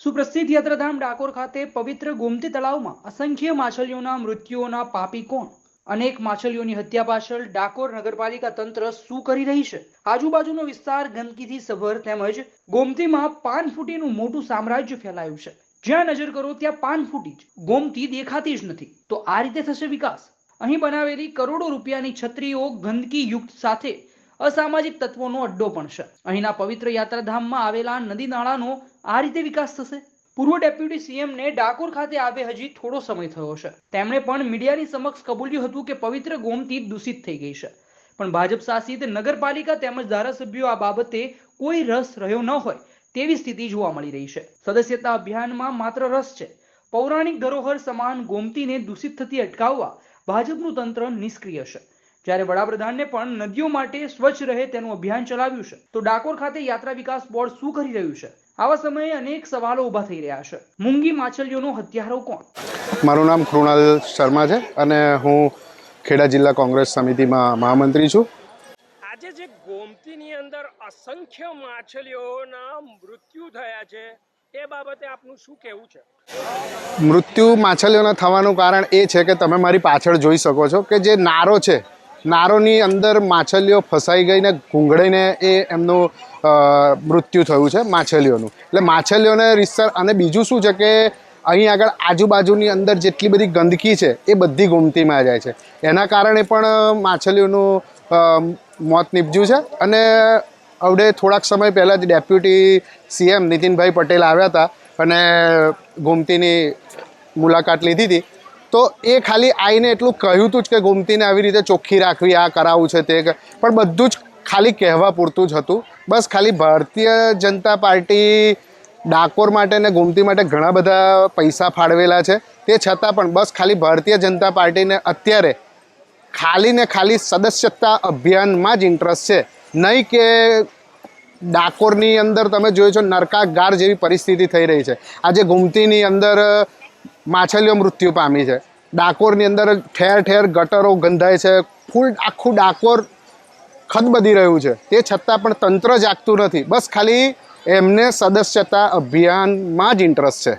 સુપ્રસિદ્ધ યાત્રાધામ ડાકોર ખાતે પવિત્ર ગોમતી તળાવમાં અસંખ્ય માછલીઓના મૃત્યુઓના પાપી કોણ? અનેક માછલીઓની હત્યા પાછળ ડાકોર નગરપાલિકા તંત્ર શું કરી રહી છે? આજુબાજુનો વિસ્તાર ગંદકીથી સભર તેમજ ગોમતીમાં પાનફૂટીનું મોટું સામ્રાજ્ય ફેલાયું છે. જ્યાં નજર કરો ત્યાં પાનફૂટી જ, ગોમતી દેખાતી જ નથી. તો આ રીતે થશે વિકાસ? અહીં બનાવેલી કરોડો રૂપિયાની છત્રીઓ ગંદકી યુક્ત સાથે અસામાજિક તત્વોનો અડ્ડો પણ છે. અહીંના પવિત્ર યાત્રાધામમાં આવેલા નદી નાળાનો આ રીતે વિકાસ થશે? પૂર્વ ડેપ્યુટી સીએમને ડાકોર ખાતે આવે હજી થોડો સમય થયો છે. તેમણે પણ મીડિયાની સમક્ષ કબૂલ્યું હતું કે પવિત્ર ગોમતી દૂષિત થઈ ગઈ છે. પણ ભાજપ શાસિત નગરપાલિકા તેમજ ધારાસભ્યો આ બાબતે કોઈ રસ રહ્યો ન હોય તેવી સ્થિતિ જોવા મળી રહી છે. સદસ્યતા અભિયાનમાં માત્ર રસ છે. પૌરાણિક ધરોહર સમાન ગોમતીને દૂષિત થતી અટકાવવા ભાજપનું તંત્ર નિષ્ક્રિય છે. જ્યારે વડાપ્રધાને પણ નદીઓ માટે સ્વચ્છ રહે તેનું અભિયાન ચલાવ્યું છે, તો ડાકોર ખાતે યાત્રા વિકાસ બોર્ડ શું કરી રહ્યું છે? આવા સમયે અનેક સવાલો ઊભા થઈ રહ્યા છે. મૂંગી માછલીઓનો હત્યારો કોણ? મારું નામ કૃણાલ શર્મા છે અને હું ખેડા જિલ્લા કોંગ્રેસ સમિતિમાં મહામંત્રી છું. આજે જે ગોમતીની અંદર અસંખ્ય માછલીઓના મૃત્યુ થયા છે, એ બાબતે આપનું શું કહેવું છે? મૃત્યુ માછલીઓના થવાનું કારણ એ છે કે તમે મારી પાછળ જોઈ શકો છો કે જે નારો છે, નારોની અંદર માછલીઓ ફસાઈ ગઈને ઘૂંઘળીને એ એમનું મૃત્યુ થયું છે માછલીઓનું. એટલે માછલીઓને રીતસર. અને બીજું શું છે કે અહીં આગળ આજુબાજુની અંદર જેટલી બધી ગંદકી છે એ બધી ગોમતીમાં જાય છે. એના કારણે પણ માછલીઓનું મોત નીપજ્યું છે. અને હવે થોડાક સમય પહેલાં જ ડેપ્યુટી સીએમ નીતિનભાઈ પટેલ આવ્યા હતા અને ગોમતીની મુલાકાત લીધી હતી. તો એ ખાલી આવીને એટલું કહ્યું હતું જ કે ગોમતીને આવી રીતે ચોખ્ખી રાખવી, આ કરાવવું છે તે, પણ બધું જ ખાલી કહેવા પૂરતું જ હતું. બસ ખાલી ભારતીય જનતા પાર્ટી ડાકોર માટે ને ગોમતી માટે ઘણા બધા પૈસા ફાળવેલા છે. તે છતાં પણ બસ ખાલી ભારતીય જનતા પાર્ટીને અત્યારે ખાલી ને ખાલી સદસ્યતા અભિયાનમાં જ ઇન્ટરેસ્ટ છે, નહીં કે ડાકોરની અંદર તમે જોયો છો નરકાગાર જેવી પરિસ્થિતિ થઈ રહી છે. આજે ગોમતીની અંદર માછલીઓ મૃત્યુ પામી છે. ડાકોરની અંદર ઠેર ઠેર ગટરો ગંધાય છે. આખું ડાકોર ખદબદી રહ્યું છે. તે છતાં પણ તંત્ર જાગતું નથી. બસ ખાલી એમને સદસ્યતા અભિયાનમાં જ ઇન્ટરેસ્ટ છે.